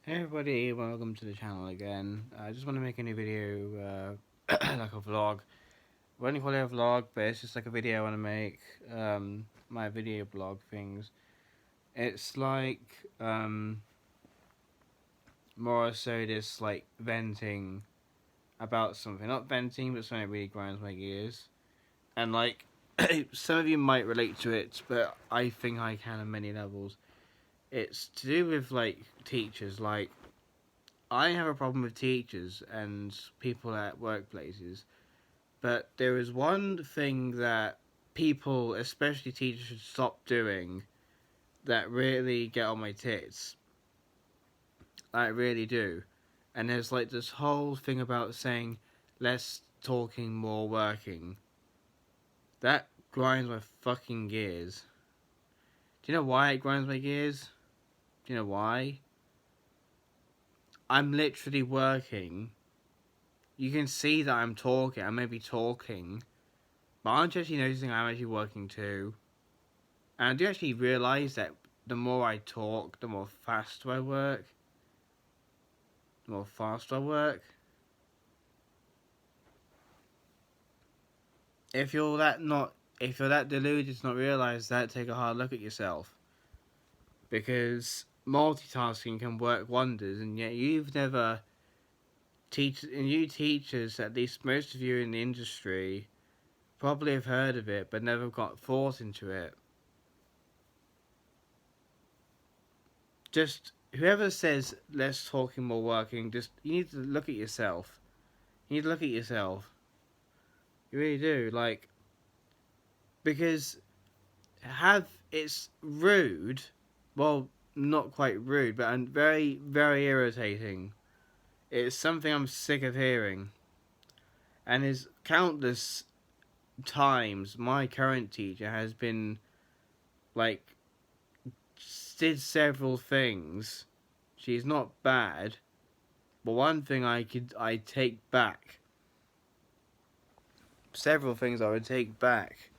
Hey everybody, welcome to the channel again. I just want to make a new video, like a vlog. I wouldn't call it a vlog, but it's just like a video I want to make, my video blog things. It's like, more so just like venting about something. Not venting, but something that really grinds my gears. And like, some of you might relate to it, but I think I can on many levels. It's to do with like teachers, like, I have a problem with teachers and people at workplaces, but there is one thing that people, especially teachers, should stop doing that really get on my tits. I really do. And there's like this whole thing about saying less talking, more working. That grinds my fucking gears. Do you know why it grinds my gears? Do you know why? I'm literally working. You can see that I'm talking. I may be talking, but aren't you actually noticing I'm actually working too? And I do actually realise that the more I talk, the more faster I work. The more faster I work. If you're that not, if you're that deluded to not realise that, take a hard look at yourself. Because multitasking can work wonders, and yet you've never and you teachers, at least most of you in the industry, probably have heard of it, but never got thought into it. Just whoever says less talking, more working, just you need to look at yourself. You need to look at yourself. You really do. Like, because have it's rude. Well, not quite rude, but very, very irritating. It's something I'm sick of hearing. And is countless times my current teacher has been like did several things. She's not bad, but one thing I take back. Several things I would take back.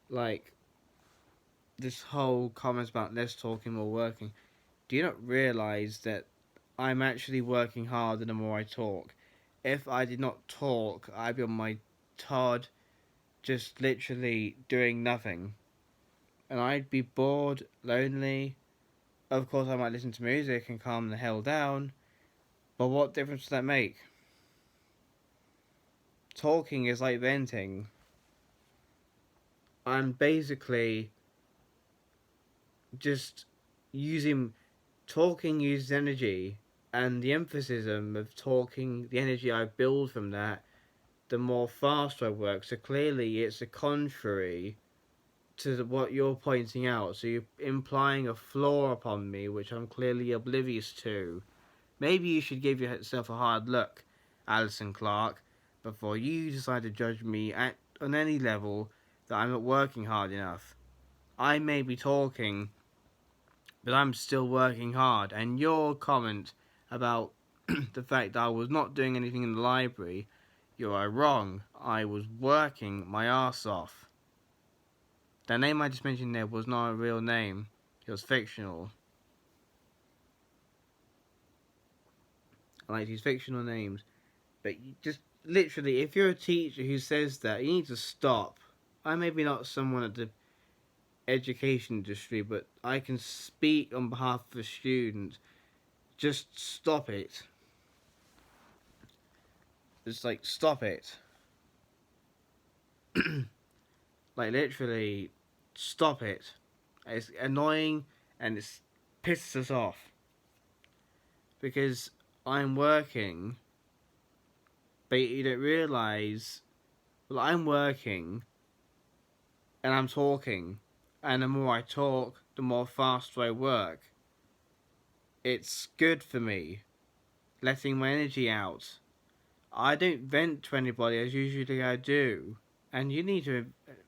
Like this whole comments about less talking, more working. Do you not realise that I'm actually working harder the more I talk? If I did not talk, I'd be on my Todd, just literally doing nothing. And I'd be bored, lonely. Of course, I might listen to music and calm the hell down. But what difference does that make? Talking is like venting. I'm basically just using talking uses energy, and the emphasis of talking, the energy I build from that, the more faster I work. So clearly, it's the contrary to what you're pointing out. So you're implying a flaw upon me, which I'm clearly oblivious to. Maybe you should give yourself a hard look, Alison Clark, before you decide to judge me on any level that I'm not working hard enough. I may be talking, but I'm still working hard. And your comment about the fact that I was not doing anything in the library, you are wrong. I was working my ass off. The name I just mentioned there was not a real name. It was fictional. I like these fictional names. But you just literally, if you're a teacher who says that, you need to stop. I may be not someone at the education industry, but I can speak on behalf of a student. Just stop it. Just like stop it. Like literally, stop it. It's annoying and it pisses us off because I'm working, but you don't realise. Well, I'm working and I'm talking, and the more I talk, the more faster I work. It's good for me, letting my energy out. I don't vent to anybody as usually I do. And you need to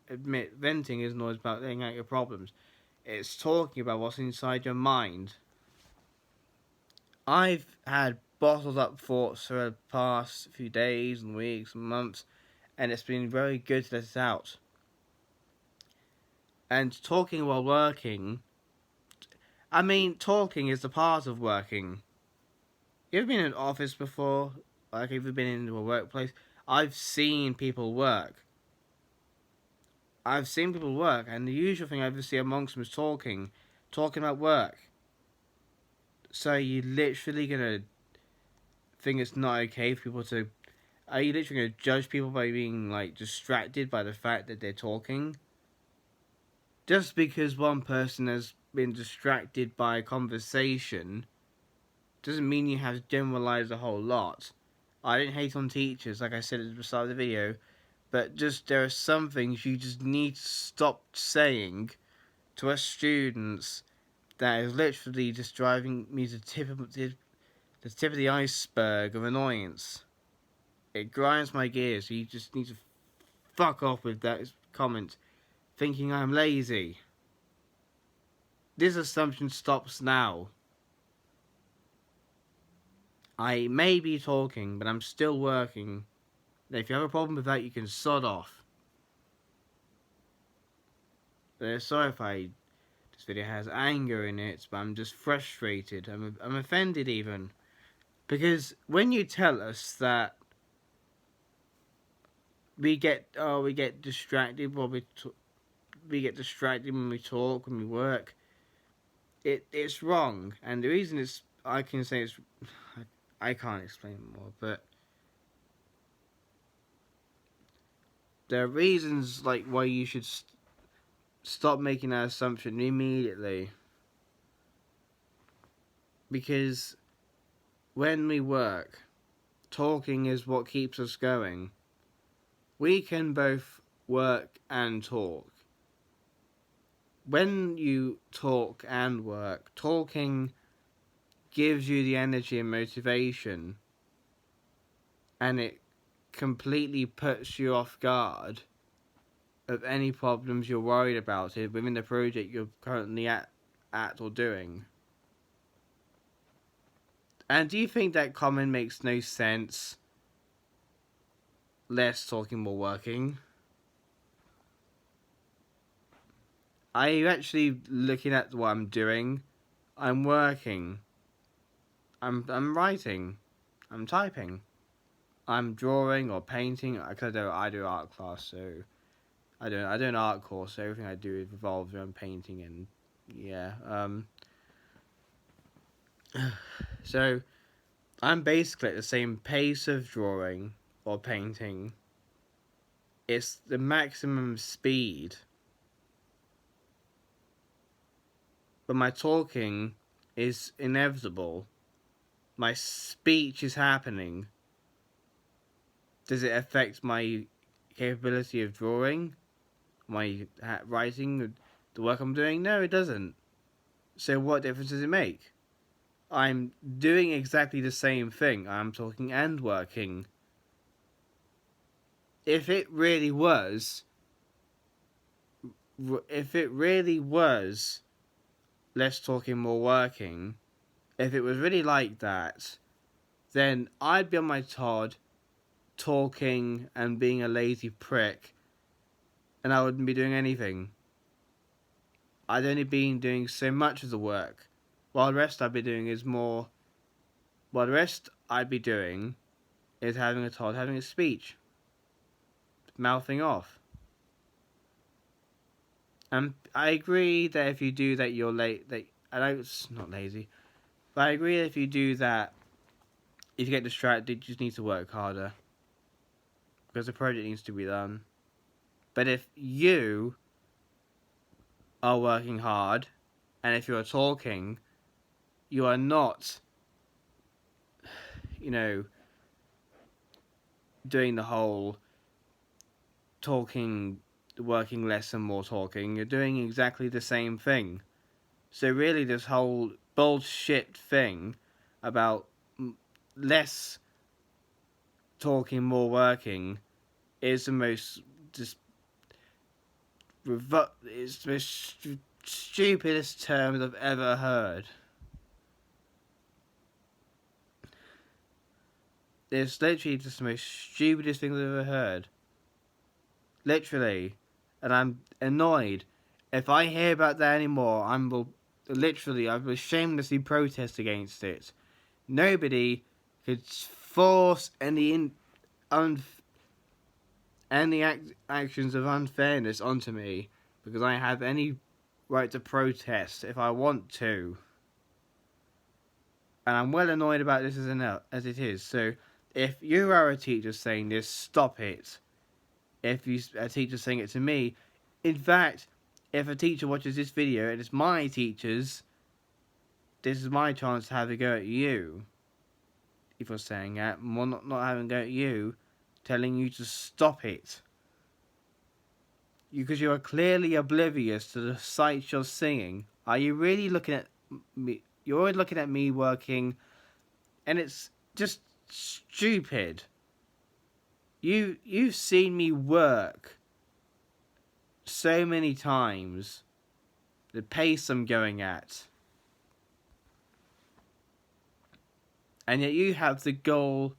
admit, venting isn't always about letting out your problems. It's talking about what's inside your mind. I've had bottled up thoughts for the past few days and weeks and months, and it's been very good to let it out. And talking while working, I mean, talking is a part of working. You've been in an office before, like if you've been into a workplace. I've seen people work. And the usual thing I ever see amongst them is talking about work. So you literally gonna think it's not okay for people to? Are you literally gonna judge people by being like distracted by the fact that they're talking? Just because one person has been distracted by a conversation doesn't mean you have to generalize a whole lot. I didn't hate on teachers, like I said at the start of the video, but just there are some things you just need to stop saying to us students that is literally just driving me to the tip of the iceberg of annoyance. It grinds my gears. So you just need to fuck off with that comment, thinking I'm lazy. This assumption stops now. I may be talking, but I'm still working. If you have a problem with that, you can sod off. Sorry if this video has anger in it, but I'm just frustrated. I'm offended even. Because when you tell us that we get distracted while we get distracted when we talk, when we work, it's wrong. And the reason I can say it's, I can't explain it more, but there are reasons like why you should stop making that assumption immediately. Because when we work, talking is what keeps us going. We can both work and talk. When you talk and work, talking gives you the energy and motivation, and it completely puts you off guard of any problems you're worried about it within the project you're currently at or doing. And do you think that comment makes no sense? Less talking, more working. Are you actually looking at what I'm doing? I'm working. I'm writing. I'm typing. I'm drawing or painting. I do art class, so I do an art course. So everything I do revolves around painting and yeah. So I'm basically at the same pace of drawing or painting. It's the maximum speed. But my talking is inevitable. My speech is happening. Does it affect my capability of drawing? My writing? The work I'm doing? No, it doesn't. So what difference does it make? I'm doing exactly the same thing. I'm talking and working. If it really was less talking, more working, if it was really like that, then I'd be on my Todd talking and being a lazy prick, and I wouldn't be doing anything. I'd only been doing so much of the work, while the rest I'd be doing is more. While the rest I'd be doing is having a speech, mouthing off. And I agree that if you do that, you're late. I know it's not lazy, but I agree that if you do that, if you get distracted, you just need to work harder because the project needs to be done. But if you are working hard, and if you are talking, you are not, doing the whole talking, working less and more talking. You're doing exactly the same thing. So really, this whole bullshit thing about less talking, more working is the most it's the most stupidest term I've ever heard. It's literally just the most stupidest thing I've ever heard. Literally. And I'm annoyed. If I hear about that anymore, I'll shamelessly protest against it. Nobody could force any actions of unfairness onto me because I have any right to protest if I want to. And I'm well annoyed about this as it is. So if you are a teacher saying this, stop it. If you a teacher saying it to me, in fact, if a teacher watches this video and it's my teachers, this is my chance to have a go at you. If you're saying that, more not having a go at you, telling you to stop it. Because you are clearly oblivious to the sights you're seeing. Are you really looking at me? You're always looking at me working, and it's just stupid. You've seen me work so many times. The pace I'm going at. And yet you have the goal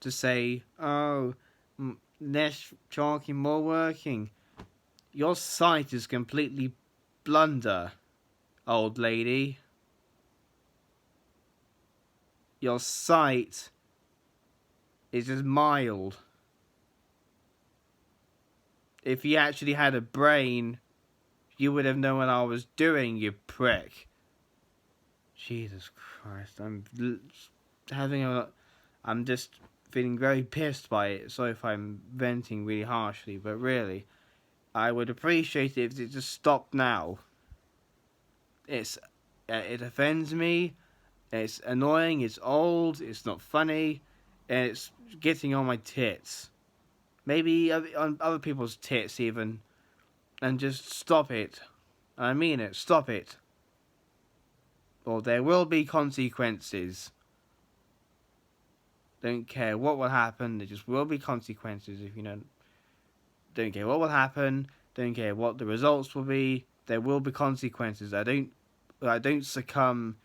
to say, oh, less talking, more working. Your sight is completely blunder, old lady. Your sight is just mild. If you actually had a brain, you would have known what I was doing, you prick. Jesus Christ, I'm just feeling very pissed by it. Sorry if I'm venting really harshly, but really, I would appreciate it if it just stopped now. It offends me. It's annoying. It's old. It's not funny, and it's getting on my tits. Maybe on other people's tits even, and just stop it. I mean it. Stop it. Or there will be consequences. Don't care what will happen. There just will be consequences if you don't care what will happen. Don't care what the results will be. There will be consequences. I don't succumb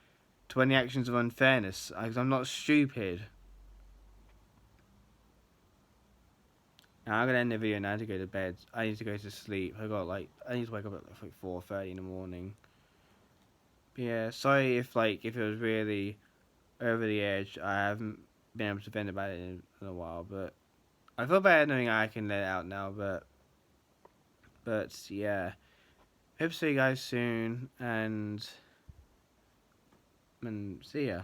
to any actions of unfairness because I'm not stupid. Now I'm gonna end the video now to go to bed. I need to go to sleep. I need to wake up at like 4:30 in the morning. But yeah, sorry if it was really over the edge. I haven't been able to vent about it in a while, but I feel better knowing I can let it out now. But yeah, hope to see you guys soon and see ya.